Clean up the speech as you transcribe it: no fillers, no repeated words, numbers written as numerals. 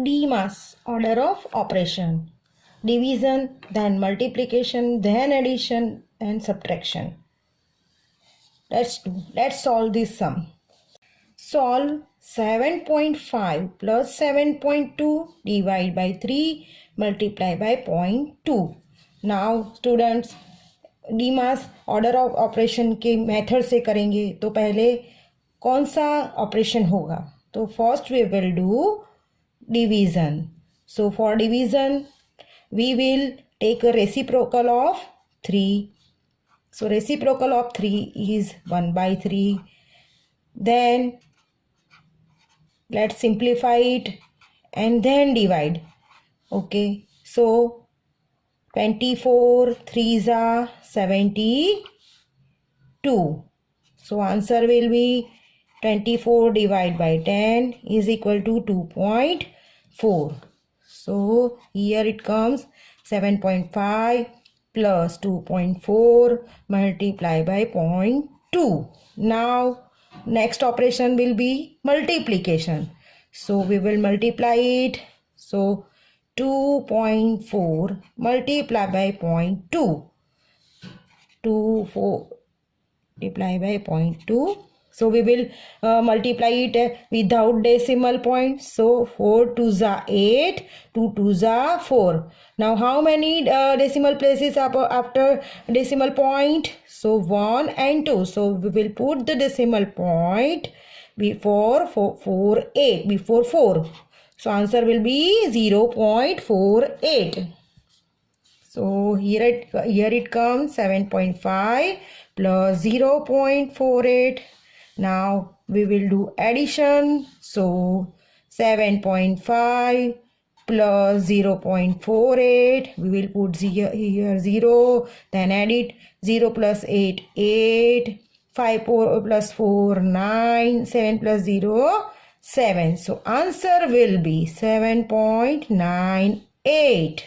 DMAS, order of operation. Division, then multiplication, then addition and subtraction. Let's solve this sum. Solve 7.5 plus 7.2 divide by 3 multiply by 0.2. Now students, DMAS order of operation के method से करेंगे तो पहले कौन सा operation होगा? तो first we will do division. So for division we will take a reciprocal of 3. So reciprocal of 3 is 1 by 3. Then let's simplify it and then divide. Okay, so 24 3s are 72. So answer will be 24 divided by 10 is equal to 2.4. So here it comes 7.5 plus 2.4 multiplied by 0.2. Now next operation will be multiplication. So we will multiply it. So 2.4 multiplied by 0.2. 2.4 multiplied by 0.2. So we will multiply it without decimal point. So 4 2s are 8, 2 2s are 4. Now how many decimal places after decimal point? So 1 and 2. So we will put the decimal point before 8 before 4. So answer will be 0.48. So here it comes 7.5 plus 0.48. Now we will do addition. So 7.5 plus 0.48. We will put here 0. Then add it. 0 plus 8, 8. 5 plus 4, 9. 7 plus 0, 7. So answer will be 7.98.